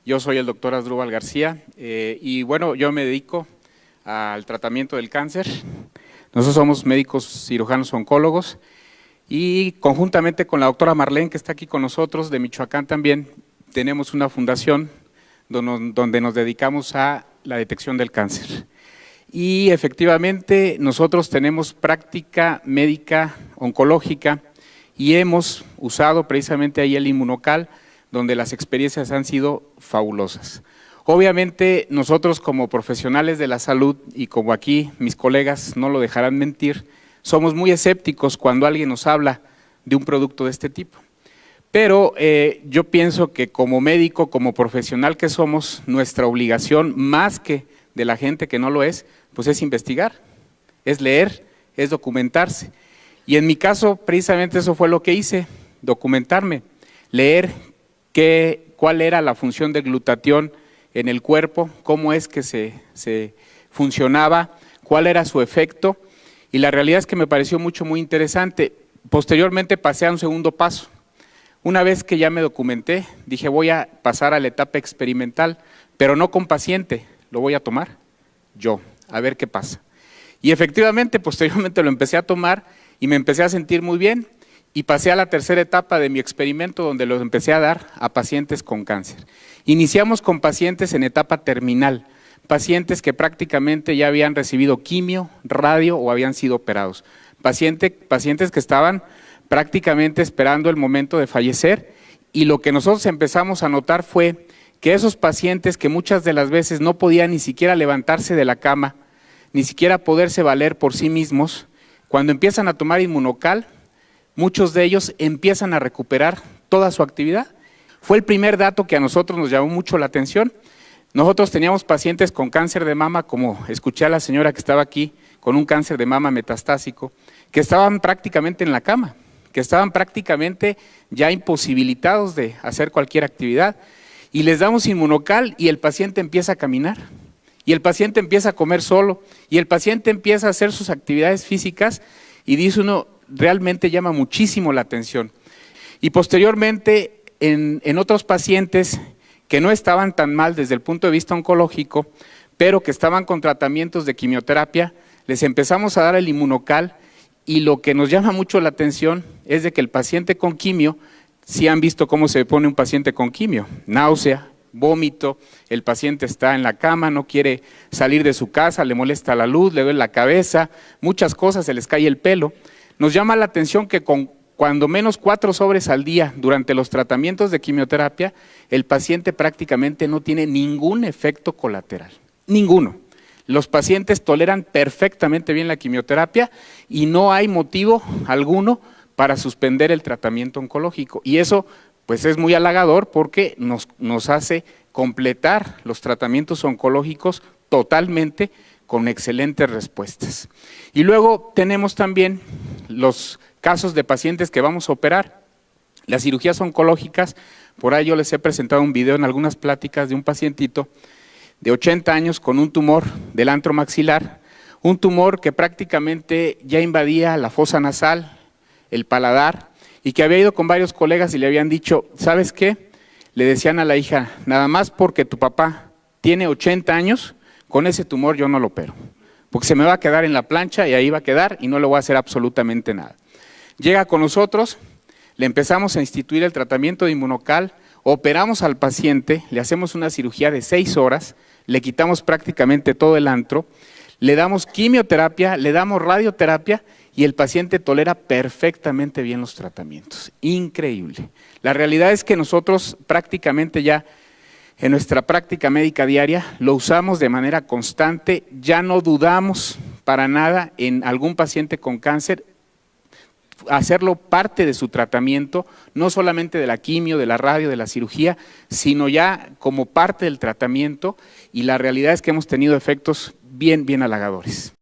Yo soy el doctor Asdrúbal García y bueno, yo me dedico al tratamiento del cáncer. Nosotros somos médicos cirujanos oncólogos y conjuntamente con la doctora Marlene, que está aquí con nosotros, de Michoacán también, tenemos una fundación donde nos dedicamos a la detección del cáncer. Y efectivamente nosotros tenemos práctica médica oncológica y hemos usado precisamente ahí el Inmunocal, donde las experiencias han sido fabulosas. Obviamente nosotros como profesionales de la salud y como aquí mis colegas no lo dejarán mentir, somos muy escépticos cuando alguien nos habla de un producto de este tipo. Pero yo pienso que como médico, como profesional que somos, nuestra obligación, más que de la gente que no lo es, pues es investigar, es leer, es documentarse. Y en mi caso, precisamente eso fue lo que hice, documentarme, leer cuál era la función del glutatión en el cuerpo, cómo es que se funcionaba, cuál era su efecto, y la realidad es que me pareció muy interesante. Posteriormente pasé a un segundo paso. Una vez que ya me documenté, dije voy a pasar a la etapa experimental, pero no con paciente, lo voy a tomar yo, a ver qué pasa. Y efectivamente, posteriormente lo empecé a tomar y me empecé a sentir muy bien y pasé a la tercera etapa de mi experimento donde los empecé a dar a pacientes con cáncer. Iniciamos con pacientes en etapa terminal, pacientes que prácticamente ya habían recibido quimio, radio o habían sido operados, pacientes que estaban prácticamente esperando el momento de fallecer, y lo que nosotros empezamos a notar fue que esos pacientes que muchas de las veces no podían ni siquiera levantarse de la cama, ni siquiera poderse valer por sí mismos, cuando empiezan a tomar Inmunocal, muchos de ellos empiezan a recuperar toda su actividad. Fue el primer dato que a nosotros nos llamó mucho la atención. Nosotros teníamos pacientes con cáncer de mama, como escuché a la señora que estaba aquí, con un cáncer de mama metastásico, que estaban prácticamente en la cama, que estaban prácticamente ya imposibilitados de hacer cualquier actividad. Y les damos Inmunocal y el paciente empieza a caminar, y el paciente empieza a comer solo, y el paciente empieza a hacer sus actividades físicas, y dice uno, realmente llama muchísimo la atención. Y posteriormente, en otros pacientes que no estaban tan mal desde el punto de vista oncológico, pero que estaban con tratamientos de quimioterapia, les empezamos a dar el Inmunocal, y lo que nos llama mucho la atención es de que el paciente con quimio, si han visto cómo se pone un paciente con quimio, náusea, vómito, el paciente está en la cama, no quiere salir de su casa, le molesta la luz, le duele la cabeza, muchas cosas, se les cae el pelo. Nos llama la atención que con cuando menos 4 sobres al día durante los tratamientos de quimioterapia, el paciente prácticamente no tiene ningún efecto colateral, ninguno. Los pacientes toleran perfectamente bien la quimioterapia y no hay motivo alguno para suspender el tratamiento oncológico. Y eso pues es muy halagador porque nos hace completar los tratamientos oncológicos totalmente con excelentes respuestas. Y luego tenemos también los casos de pacientes que vamos a operar. Las cirugías oncológicas, por ahí yo les he presentado un video en algunas pláticas de un pacientito de 80 años con un tumor del antro maxilar, un tumor que prácticamente ya invadía la fosa nasal, el paladar, y que había ido con varios colegas y le habían dicho, ¿sabes qué? Le decían a la hija, nada más porque tu papá tiene 80 años, con ese tumor yo no lo opero, porque se me va a quedar en la plancha y ahí va a quedar y no le voy a hacer absolutamente nada. Llega con nosotros, le empezamos a instituir el tratamiento de Inmunocal, operamos al paciente, le hacemos una cirugía de 6 horas, le quitamos prácticamente todo el antro, le damos quimioterapia, le damos radioterapia y el paciente tolera perfectamente bien los tratamientos. Increíble. La realidad es que nosotros prácticamente ya en nuestra práctica médica diaria lo usamos de manera constante, ya no dudamos para nada en algún paciente con cáncer, hacerlo parte de su tratamiento, no solamente de la quimio, de la radio, de la cirugía, sino ya como parte del tratamiento, y la realidad es que hemos tenido efectos bien halagadores.